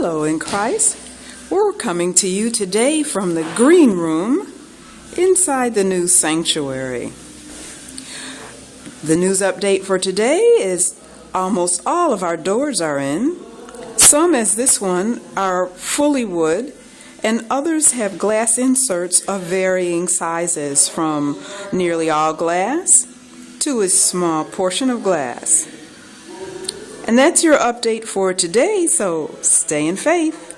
Hello in Christ. We're coming to you today from the green room inside the new sanctuary. The news update for today is almost all of our doors are in. Some, as this one, are fully wood, and others have glass inserts of varying sizes, from nearly all glass to a small portion of glass. And that's your update for today, so stay in faith.